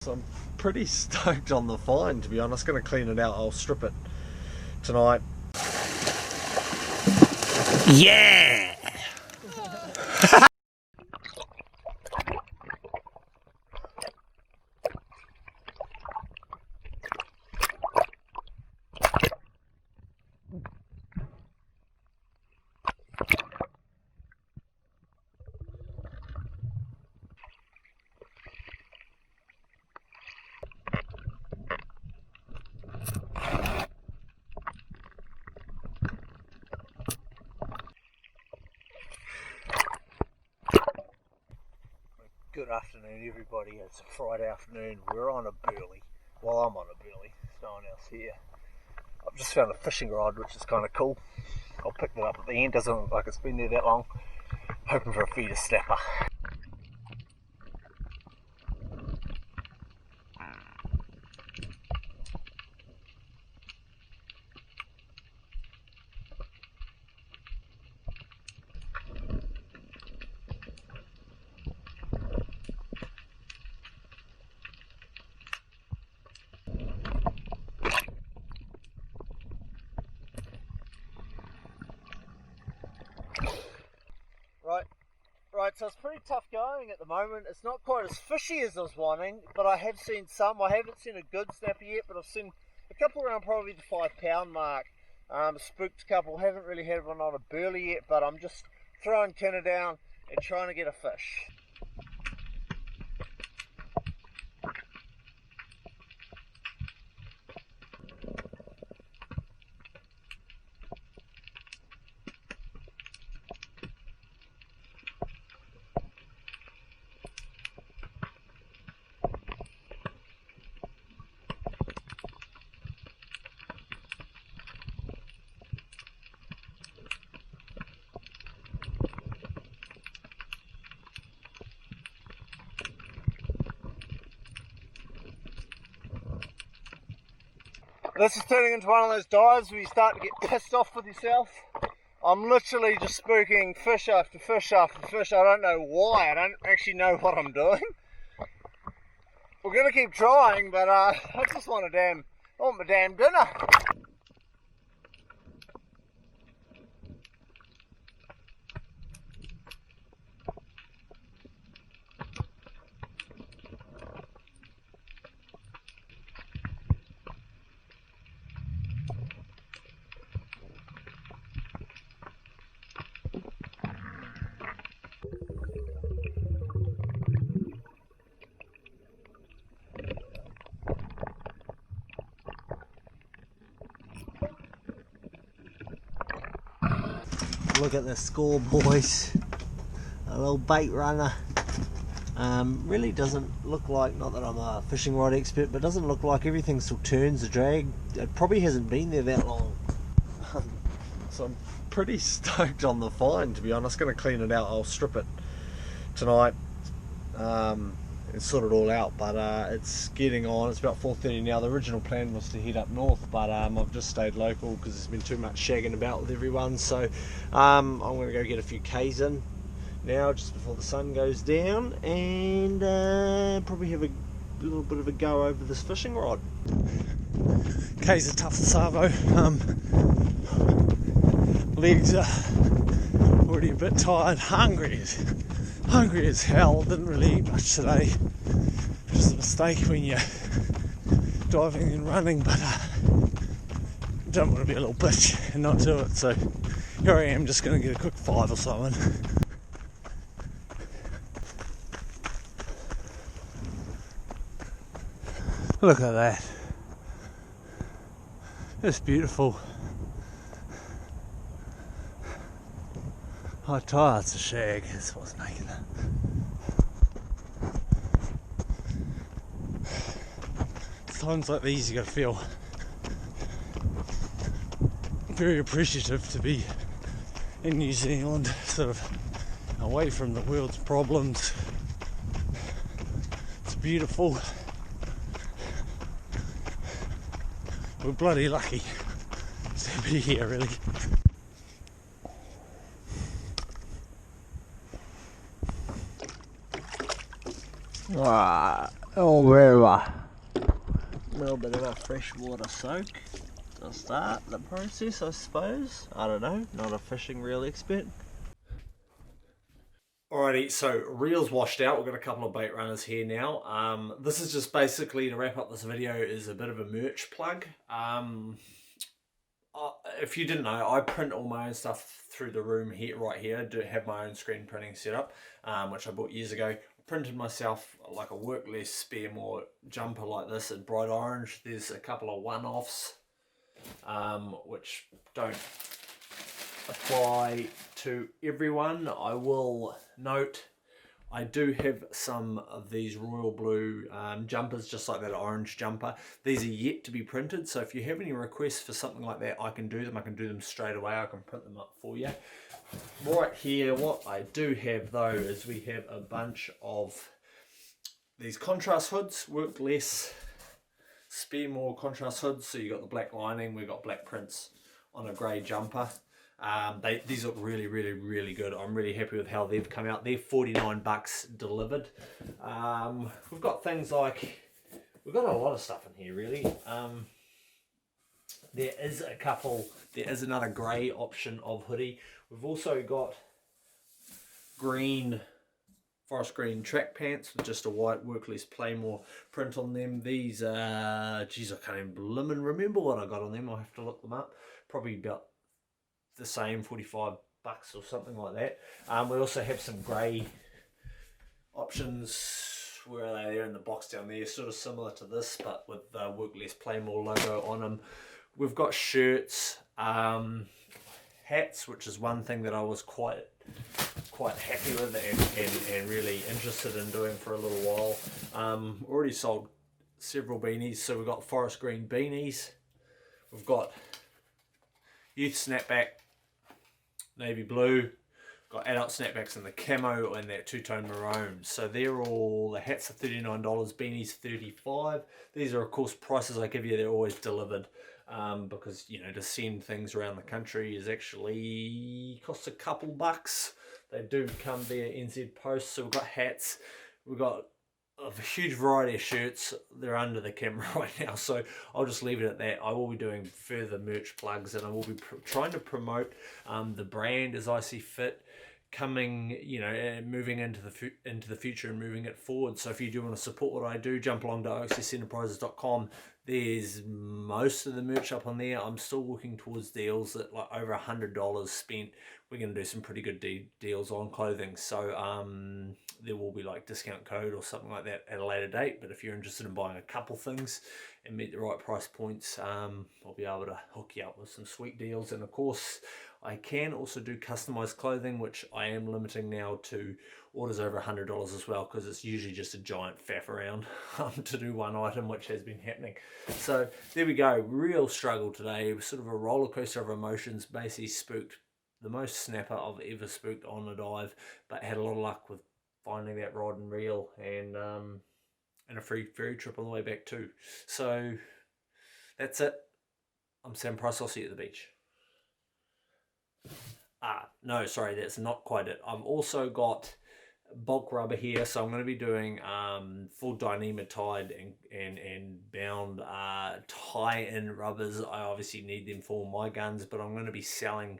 So I'm pretty stoked on the find, to be honest. Going to clean it out. I'll strip it tonight. Yeah! Good afternoon, everybody. It's a Friday afternoon. We're on a burley. Well, I'm on a burley. There's no one else here. I've just found a fishing rod, which is kind of cool. I'll pick that up at the end. Doesn't look like it's been there that long. Hoping for a feeder snapper. Right, so it's pretty tough going at the moment. It's not quite as fishy as I was wanting, but I have seen some. I haven't seen a good snapper yet, but I've seen a couple around probably the 5 pound mark. Spooked a couple. Haven't really had one on a burley yet, but I'm just throwing tenor down and trying to get a fish. This is turning into one of those dives where you start to get pissed off with yourself. I'm literally just spooking fish after fish after fish. I don't know why. I don't actually know what I'm doing. We're going to keep trying, but I just want I want my damn dinner. Look at the score, boys. A little bait runner. Really doesn't look like, not that I'm a fishing rod expert, but doesn't look like everything still turns the drag. It probably hasn't been there that long. So I'm pretty stoked on the find, to be honest. Going to clean it out. I'll strip it tonight and sort it all out, but it's getting on. It's about 4:30 now. The original plan was to head up north, but I've just stayed local because there's been too much shagging about with everyone. So I'm going to go get a few K's in now just before the sun goes down, and probably have a little bit of a go over this fishing rod. K's are tough to savo. Legs are already a bit tired, hungry as hell. Didn't really eat much today, which is a mistake when you're diving and running, but don't want to be a little bitch and not do it. So here I am, just going to get a quick 5 or something. Look at that. It's beautiful. High tide, it's a shag. That's what's making it. Times like these you gotta feel very appreciative to be in New Zealand, sort of away from the world's problems. It's beautiful. We're bloody lucky to be here, really. Oh, river. A little bit of a freshwater soak to start the process, I suppose. I don't know, not a fishing reel expert. Alrighty, so reels washed out. We've got a couple of bait runners here now. This is just basically, to wrap up this video, is a bit of a merch plug. If you didn't know, I print all my own stuff through the room here, right here. I do have my own screen printing setup, which I bought years ago. I printed myself like a workless Spearmore jumper like this in bright orange. There's a couple of one-offs, which don't apply to everyone. I will note I do have some of these royal blue jumpers, just like that orange jumper. These are yet to be printed, so if you have any requests for something like that, I can do them. I can do them straight away. I can print them up for you. Right here, what I do have though is we have a bunch of these contrast hoods, work less Spearmore contrast hoods. So you got the black lining, we've got black prints on a grey jumper. These look really, really, really good. I'm really happy with how they've come out. They're 49 bucks delivered. We've got things like, we've got a lot of stuff in here really. There is another grey option of hoodie. We've also got green, forest green track pants with just a white workless Playmore print on them. These are, geez, I can't even blimmin' remember what I got on them. I'll have to look them up. Probably about the same, 45 bucks or something like that. We also have some grey options. Where are they? They're in the box down there, sort of similar to this, but with the workless Playmore logo on them. We've got shirts, hats, which is one thing that I was quite happy with and really interested in doing for a little while. Already sold several beanies, so we've got forest green beanies. We've got youth snapback, navy blue, got adult snapbacks in the camo and that two-tone maroon. So they're all, the hats are $39, beanies $35. These are of course prices I give you, they're always delivered, because you know, to send things around the country is actually costs a couple bucks. They do come via NZ Post. So we've got hats, we've got a huge variety of shirts. They're under the camera right now, so I'll just leave it at that. I will be doing further merch plugs, and I will be trying to promote the brand as I see fit, coming, you know, moving into the future and moving it forward. So if you do want to support what I do, jump along to oxsenterprises.com. There's most of the merch up on there. I'm still working towards deals at like over $100 spent. We're going to do some pretty good deals on clothing. So there will be like discount code or something like that at a later date. But if you're interested in buying a couple things and meet the right price points, I'll be able to hook you up with some sweet deals. And of course, I can also do customized clothing, which I am limiting now to orders over $100 as well, because it's usually just a giant faff around to do one item, which has been happening. So there we go. Real struggle today. It was sort of a roller coaster of emotions. Basically spooked the most snapper I've ever spooked on a dive, but had a lot of luck with finding that rod and reel, and a free ferry trip on the way back too. So that's it. I'm Sam Price. I'll see you at the beach. No, sorry, that's not quite it. I've also got bulk rubber here, so I'm going to be doing full Dyneema-tied and bound tie-in rubbers. I obviously need them for my guns, but I'm going to be selling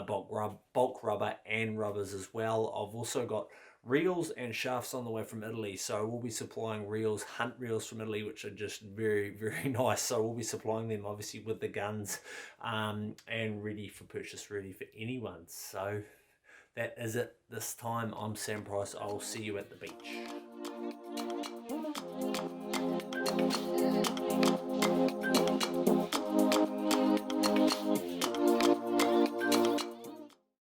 bulk rubber and rubbers as well. I've also got reels and shafts on the way from Italy, so we'll be supplying reels, hunt reels from Italy, which are just very, very nice. So we'll be supplying them obviously with the guns, and ready for purchase, ready for anyone. So that is it this time. I'm Sam Price. I'll see you at the beach.